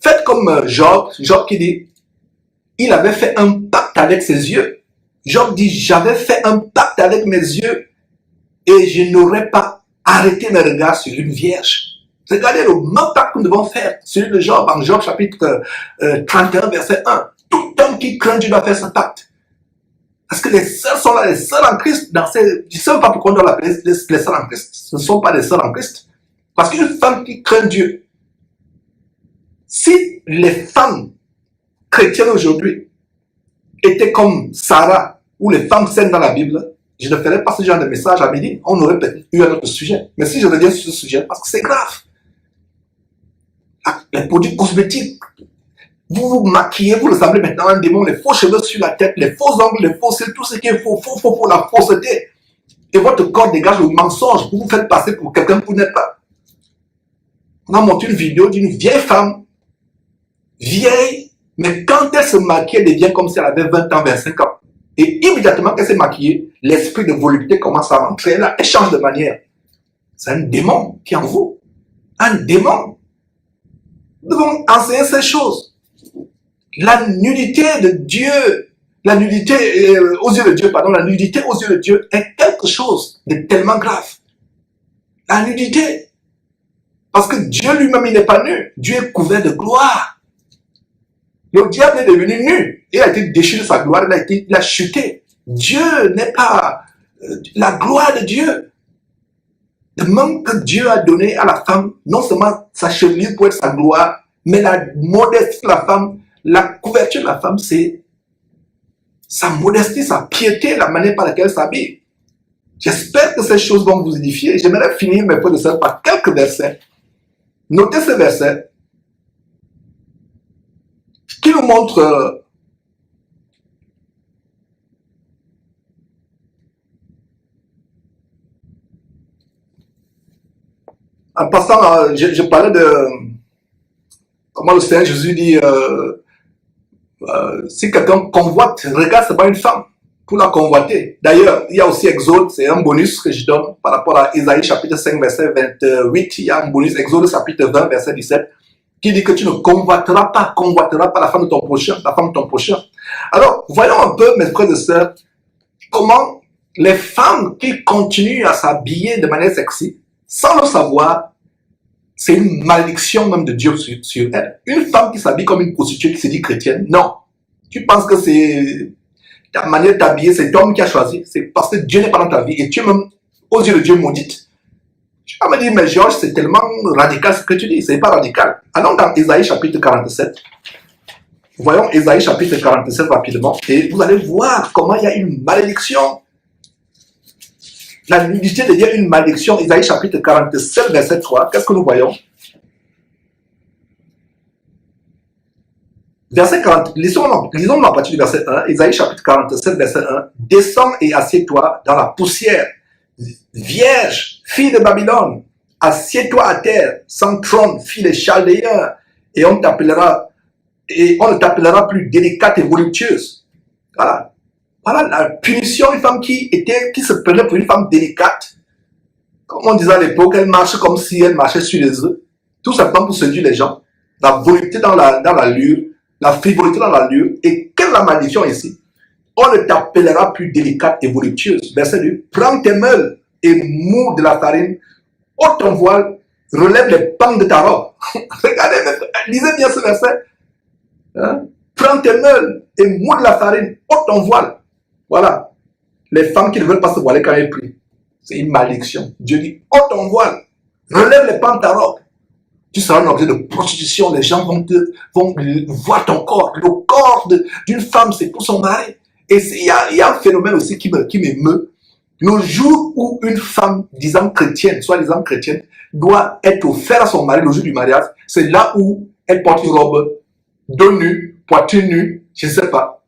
Speaker 1: Faites comme Job qui dit, il avait fait un pacte avec ses yeux. Job dit, j'avais fait un pacte avec mes yeux et je n'aurais pas arrêté mes regards sur une vierge. Regardez le même pacte que nous devons faire, celui de Job, en Job chapitre 31, verset 1. Tout homme qui craint Dieu doit faire ce pacte. Parce que les sœurs sont là, les sœurs en Christ. Je ne sais pas pourquoi on doit l'appeler les sœurs en Christ. Ce ne sont pas des sœurs en Christ. Parce qu'une femme qui craint Dieu, si les femmes chrétiennes aujourd'hui étaient comme Sarah ou les femmes saines dans la Bible, je ne ferais pas ce genre de message à midi. On aurait peut-être eu un autre sujet. Mais si je reviens sur ce sujet, parce que c'est grave. Les produits cosmétiques, vous vous maquillez, vous ressemblez maintenant à un démon, les faux cheveux sur la tête, les faux ongles, les faux cils, tout ce qui est faux, la fausseté. Et votre corps dégage le mensonge, vous vous faites passer pour quelqu'un que vous n'êtes pas. On a monté une vidéo d'une vieille femme, vieille, mais quand elle se maquille, elle devient comme si elle avait 20 ans, 25 ans. Et immédiatement qu'elle s'est maquillée, l'esprit de volupté commence à rentrer là, elle change de manière. C'est un démon qui est en vous. Un démon. Nous devons enseigner ces choses. La nudité de Dieu, la nudité aux yeux de Dieu, pardon, la nudité aux yeux de Dieu est quelque chose de tellement grave. La nudité. Parce que Dieu lui-même, il n'est pas nu. Dieu est couvert de gloire. Le diable est devenu nu. Il a été déchu de sa gloire, il a chuté. Dieu n'est pas la gloire de Dieu. Le manque que Dieu a donné à la femme, non seulement sa chevelure pour être sa gloire, mais la modestie de la femme, la couverture de la femme, c'est sa modestie, sa piété, la manière par laquelle elle s'habille. J'espère que ces choses vont vous édifier. J'aimerais finir mes points de ça par quelques versets. Notez ces versets qui nous montrent en passant, je parlais de comment le Seigneur Jésus dit si quelqu'un convoite, regarde, c'est pas une femme pour la convoiter. D'ailleurs, il y a aussi Exode, c'est un bonus que je donne par rapport à Isaïe chapitre 5, verset 28. Il y a un bonus, Exode chapitre 20, verset 17, qui dit que tu ne convoiteras pas la femme de ton prochain, la femme de ton prochain. Alors, voyons un peu, mes frères et sœurs, comment les femmes qui continuent à s'habiller de manière sexy, sans le savoir, c'est une malédiction même de Dieu sur elle. Une femme qui s'habille comme une prostituée qui se dit chrétienne, non. Tu penses que c'est ta manière d'habiller, c'est l'homme qui a choisi. C'est parce que Dieu n'est pas dans ta vie et tu es même, aux yeux de Dieu, maudite. Tu vas me dire, mais Georges, c'est tellement radical ce que tu dis. C'est pas radical. Allons dans Ésaïe chapitre 47. Voyons Ésaïe chapitre 47 rapidement et vous allez voir comment il y a une malédiction. La nudité devient une malédiction. Ésaïe chapitre 47, verset 3. Qu'est-ce que nous voyons? Verset 40. Lisons à partir du verset 1. Ésaïe chapitre 47, verset 1. Descends et assieds-toi dans la poussière. Vierge, fille de Babylone, assieds-toi à terre, sans trône, fille des Chaldéens, et on ne t'appellera plus délicate et voluptueuse. Voilà. Voilà la punition d'une femme qui se prenait pour une femme délicate. Comme on disait à l'époque, elle marche comme si elle marchait sur les œufs. Tout simplement pour séduire les gens. La volupté dans l'allure, la frivolité dans l'allure. Et quelle est la malédiction ici? On ne t'appellera plus délicate et voluptueuse. Verset 2. Prends tes meules et mous de la farine. Ôte ton voile, relève les pans de ta robe. Regardez, lisez bien ce verset. Hein? Prends tes meules et mous de la farine. Ôte ton voile. Voilà. Les femmes qui ne veulent pas se voiler quand elles prient. C'est une malédiction. Dieu dit, ôte ton voile, relève les pans de ta robe. Tu seras un objet de prostitution. Les gens vont voir ton corps. Le corps d'une femme, c'est pour son mari. Et il y a un phénomène aussi qui m'émeut. Le jour où une femme disant chrétienne, soi-disant chrétienne, doit être offerte à son mari le jour du mariage, c'est là où elle porte une robe, dos nu, poitrine nue, je ne sais pas.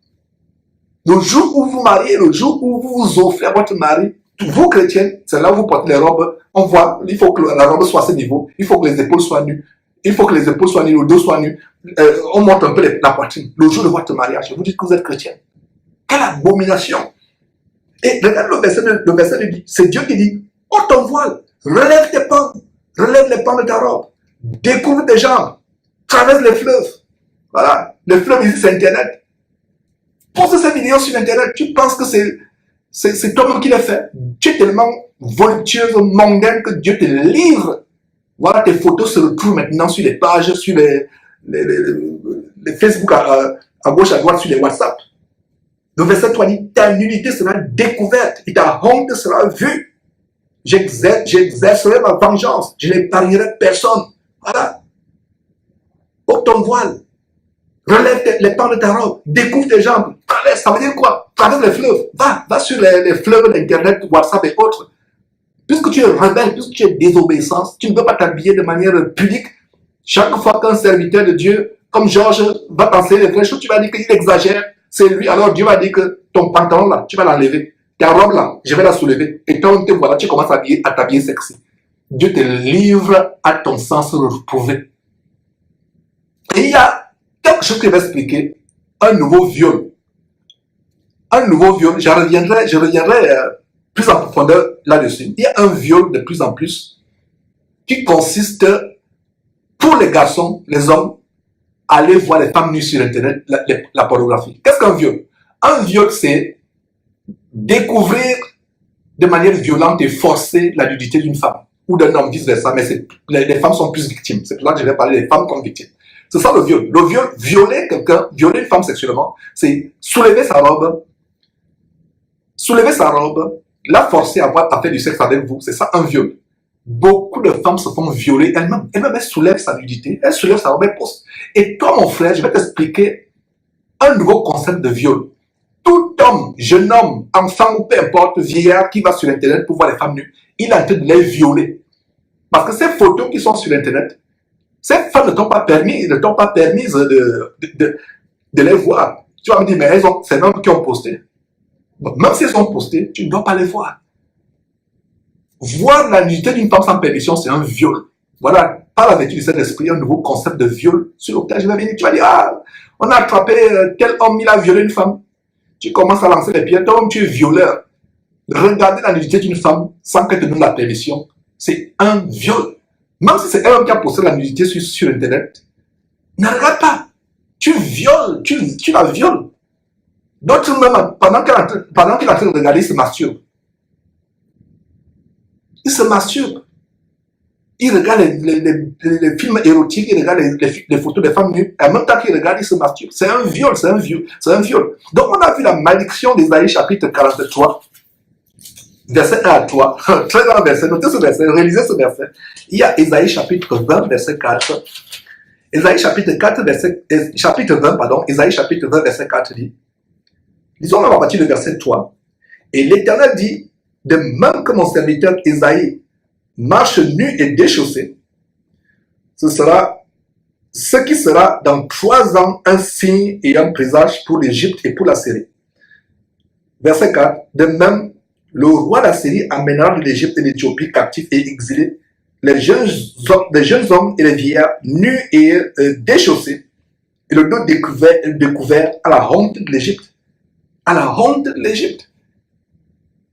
Speaker 1: Le jour où vous mariez, le jour où vous vous offrez à votre mari, vous chrétiens, c'est là où vous portez les robes. On voit, il faut que la robe soit à ce niveau, il faut que les épaules soient nues, il faut que les épaules soient nues, le dos soit nu. On monte un peu la poitrine. Le jour de votre mariage, vous dites que vous êtes chrétien. Quelle abomination! Et regarde le verset dit, c'est Dieu qui dit, ôte ton voile, relève tes pans, relève les pans de ta robe, découvre tes jambes, traverse les fleuves. Voilà, le fleuve ici c'est Internet. Poste ces vidéos sur Internet, tu penses que c'est toi-même qui l'as fait. Tu es tellement voluptueuse, mondaine que Dieu te livre. Voilà, tes photos se retrouvent maintenant sur les pages, sur les Facebook à gauche, à droite, sur les WhatsApp. Le verset 3 dit, ta nudité sera découverte et ta honte sera vue. J'exercerai ma vengeance, je n'épargnerai personne. Voilà. Ôte ton voile, relève les pans de ta robe, découvre tes jambes, traverse, ça veut dire quoi? Traverse les fleuves, va sur les fleuves d'Internet, WhatsApp et autres. Puisque tu es rebelle, puisque tu es désobéissance, tu ne peux pas t'habiller de manière publique. Chaque fois qu'un serviteur de Dieu, comme Georges, va t'enseigner les vraies choses, tu vas dire qu'il exagère. C'est lui, alors Dieu va dire que ton pantalon là, tu vas l'enlever. Ta robe là, je vais la soulever. Et toi, te voilà, tu commences à t'habiller sexy. Dieu te livre à ton sens retrouvé. Et il y a quelque chose que je vais expliquer. Un nouveau viol. Un nouveau viol. Je reviendrai plus en profondeur là-dessus. Il y a un viol de plus en plus qui consiste, pour les garçons, les hommes, aller voir les femmes nues sur Internet, la pornographie. Qu'est-ce qu'un viol? Un viol, c'est découvrir de manière violente et forcer la nudité d'une femme ou d'un homme, vice-versa. Mais les femmes sont plus victimes. C'est pour ça que je vais parler des femmes comme victimes. C'est ça le viol. Le viol, violer quelqu'un, violer une femme sexuellement, c'est soulever sa robe, la forcer à faire du sexe avec vous. C'est ça un viol. Beaucoup de femmes se font violer elles-mêmes. Elles-mêmes, elles soulèvent sa nudité, elles soulèvent sa robe, elles posent. Et toi, mon frère, je vais t'expliquer un nouveau concept de viol. Tout homme, jeune homme, enfant ou peu importe, vieillard qui va sur Internet pour voir les femmes nues, il est en train de les violer. Parce que ces photos qui sont sur Internet, ces femmes ne t'ont pas permis de les voir. Tu vas me dire, mais c'est eux qui ont posté. Donc, même si elles ont posté, tu ne dois pas les voir. Voir la nudité d'une femme sans permission, c'est un viol. Voilà, par la vertu de cet esprit, un nouveau concept de viol sur lequel je vais venir. Tu vas dire, ah, on a attrapé tel homme, il a violé une femme. Tu commences à lancer les pieds, toi, tu es violeur. Regarder la nudité d'une femme sans qu'elle te donne la permission, c'est un viol. Même si c'est un homme qui a posté la nudité sur Internet, ne regarde pas. Tu violes, tu la violes. D'autres même, pendant qu'il est en train de regarder, il se masturbe. Il se masturbe. Il regarde les films érotiques, il regarde les photos des femmes nues. Et en même temps qu'il regarde, il se masturbe. C'est un viol, c'est un viol. Donc on a vu la malédiction d'Ésaïe chapitre 43, verset 1 à 3. Très grand verset, notez ce verset, réalisez ce verset. Il y a Ésaïe chapitre 20, verset 4. Ésaïe chapitre 20, pardon, Ésaïe chapitre 20, verset 4 dit, lisons à partir du verset 3. Et l'Éternel dit, de même que mon serviteur Ésaïe marche nu et déchaussé, ce qui sera dans 3 ans un signe et un présage pour l'Égypte et pour la Syrie. Verset 4. De même, le roi d'Assyrie amènera de l'Égypte et d'Éthiopie captifs et exilés les jeunes hommes et les vieillards nus et déchaussés, et le dos découvert à la honte de l'Égypte. À la honte de l'Égypte.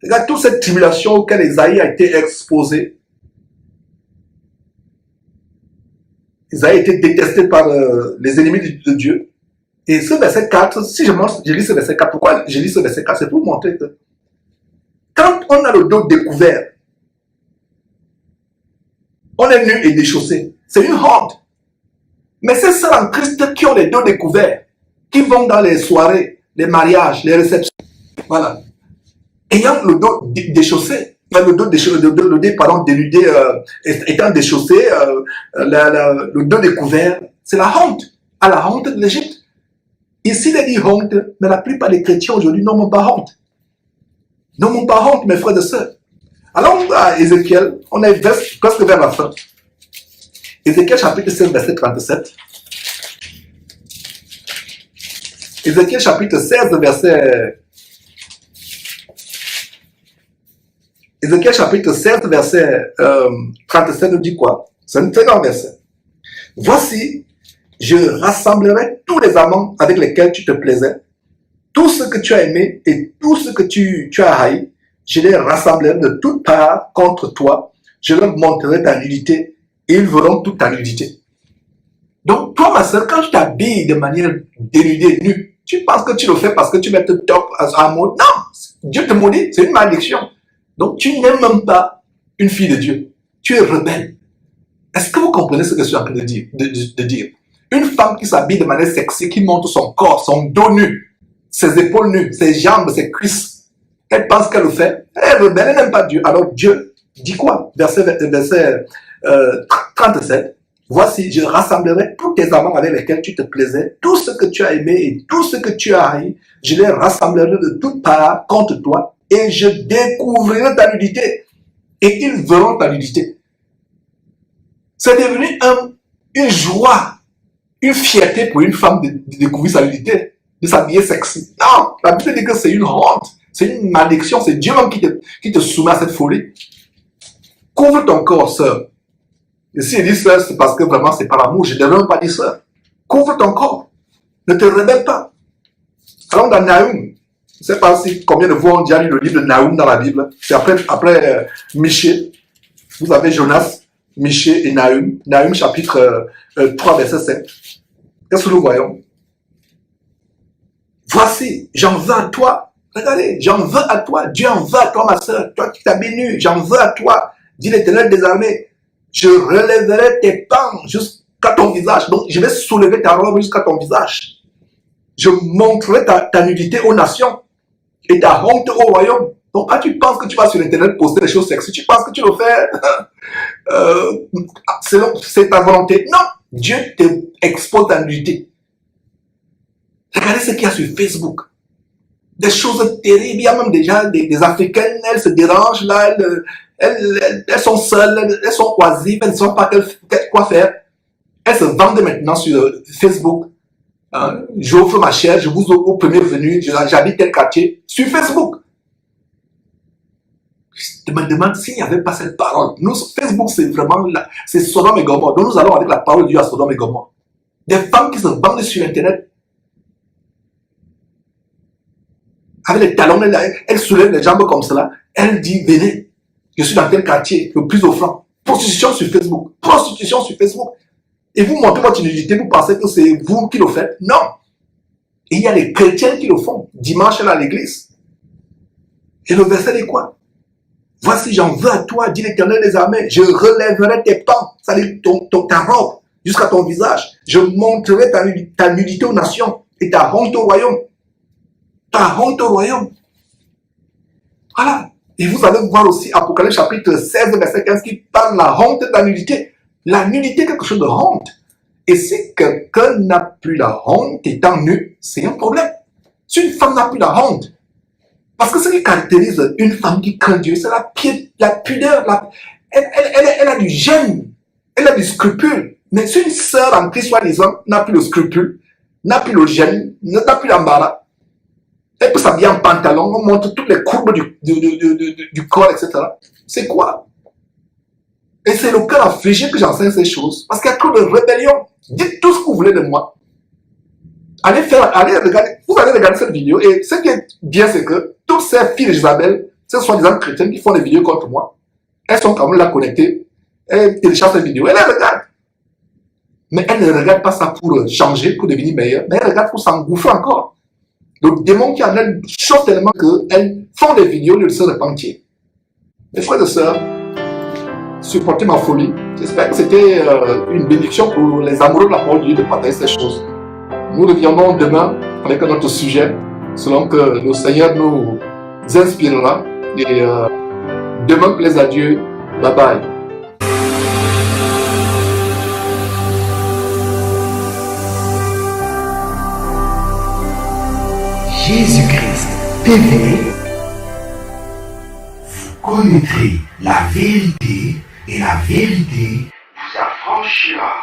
Speaker 1: Regarde toute cette tribulation auquel Esaïe a été exposé. Esaïe a été détesté par les ennemis de Dieu. Et ce verset 4, si je lis ce verset 4, pourquoi je lis ce verset 4? C'est pour montrer que quand on a le dos découvert, on est nu et déchaussé. C'est une honte. Mais c'est ceux en Christ qui ont les dos découverts, qui vont dans les soirées, les mariages, les réceptions. Voilà. Ayant le dos déchaussé, le dos dénudé, étant déchaussé, le dos découvert, c'est la honte, à la honte de l'Égypte. Ici, il est dit honte, mais la plupart des chrétiens aujourd'hui n'ont même pas honte. N'ayons pas honte, mes frères et sœurs. Allons à Ézéchiel, on est presque vers la fin. Ézéchiel chapitre 16, verset 37. Ézéchiel chapitre 16, verset... Ézéchiel chapitre 16, verset 37 nous dit quoi? C'est un très grand verset. Voici, je rassemblerai tous les amants avec lesquels tu te plaisais, tout ce que tu as aimé et tout ce que tu as haï, je les rassemblerai de toutes parts contre toi, je leur montrerai ta nudité et ils verront toute ta nudité. Donc, toi, ma soeur, quand tu t'habilles de manière dénudée, nue, tu penses que tu le fais parce que tu mets te top à mode. Non, Dieu te maudit, c'est une malédiction. Donc, tu n'aimes même pas une fille de Dieu. Tu es rebelle. Est-ce que vous comprenez ce que je suis en train de dire? Une femme qui s'habille de manière sexy, qui montre son corps, son dos nu, ses épaules nues, ses jambes, ses cuisses, elle pense qu'elle le fait. Elle est rebelle, elle n'aime pas Dieu. Alors Dieu dit quoi? Verset 37. Voici, je rassemblerai tous tes amants avec lesquels tu te plaisais, tout ce que tu as aimé et tout ce que tu as haï, je les rassemblerai de toutes parts contre toi et je découvrirai ta nudité et ils verront ta nudité. C'est devenu une joie, une fierté pour une femme de découvrir sa nudité, de s'habiller sexy. Non, la Bible dit que c'est une honte, c'est une malédiction, c'est Dieu même qui te soumet à cette folie. Couvre ton corps, sœur. Et si il dit sœur, c'est parce que vraiment c'est pas l'amour, je ne devrais même pas dire sœur. Couvre ton corps, ne te rebelle pas. Allons dans Nahum. Je ne sais pas si combien de vous ont déjà lu le livre de Nahum dans la Bible. C'est après Michée. Vous avez Jonas, Michée et Nahum. Nahum chapitre 3, verset 5. Qu'est-ce que nous voyons? Voici, j'en veux à toi. Regardez, j'en veux à toi. Dieu en veut à toi, ma soeur. Toi qui t'habilles nu, j'en veux à toi. Dit l'Éternel des armées. Je relèverai tes pans jusqu'à ton visage. Donc, je vais soulever ta robe jusqu'à ton visage. Je montrerai ta nudité aux nations et ta honte au royaume. Donc, quand tu penses que tu vas sur Internet poster des choses sexy, tu penses que tu le fais c'est ta volonté. Non, Dieu t'expose ta nudité. Regardez ce qu'il y a sur Facebook. Des choses terribles. Il y a même déjà des Africaines, elles se dérangent là, elles sont seules, elles sont oisives, elles ne savent pas quoi faire. Elles se vendent maintenant sur Facebook. J'offre ma chair, je vous offre au premier venu, j'habite tel quartier, sur Facebook. Je me demande s'il n'y avait pas cette parole. Nous, Facebook, c'est vraiment, c'est Sodome et Gomorrhe. Donc nous allons avec la parole de Dieu à Sodome et Gomorrhe. Des femmes qui se vendent sur Internet. Avec les talons, elle soulève les jambes comme cela. Elle dit, venez, je suis dans tel quartier, le plus offrant. Prostitution sur Facebook. Prostitution sur Facebook. Et vous montrez votre nudité, vous pensez que c'est vous qui le faites. Non. Et il y a les chrétiens qui le font. Dimanche, à l'église. Et le verset dit quoi? Voici, j'en veux à toi, dit l'Éternel des armées. Je relèverai tes pans, c'est-à-dire ta robe, jusqu'à ton visage. Je montrerai ta nudité aux nations et ta honte au royaume. Ta honte au royaume. Voilà. Et vous allez voir aussi Apocalypse chapitre 16, verset 15 qui parle de la honte de la nudité. La nudité est quelque chose de honte. Et si quelqu'un n'a plus la honte étant nu, c'est un problème. Si une femme n'a plus la honte, parce que ce qui caractérise une femme qui craint Dieu, c'est la pudeur. Elle a du gêne, elle a du scrupule. Mais si une sœur en Christ, soi-disant, n'a plus le scrupule, n'a plus le gêne, n'a plus l'embarras, elle peut s'habiller en pantalon, on montre toutes les courbes du corps, etc. C'est quoi? Et c'est le cœur affligé que j'enseigne ces choses. Parce qu'il y a trop de rébellion. Dites tout ce que vous voulez de moi. Allez regarder. Vous allez regarder cette vidéo. Et ce qui est bien, c'est que toutes ces filles d'Isabelle, ces soi-disant chrétiennes qui font des vidéos contre moi, elles sont quand même là connectées. Elles téléchargent cette vidéo. Elles les regardent. Mais elles ne regardent pas ça pour changer, pour devenir meilleures. Mais elles regardent pour s'engouffrer encore. Le démon qui en elles chauffe tellement qu'elles font des vidéos de se repentir. Mes frères et sœurs, supporter ma folie. J'espère que c'était une bénédiction pour les amoureux de la parole de Dieu de partager ces choses. Nous reviendrons demain avec un autre sujet, selon que le Seigneur nous inspirera. Et demain, plaise à Dieu. Bye bye.
Speaker 2: Jésus-Christ TV connaîtrez la vérité et la vérité vous affranchira.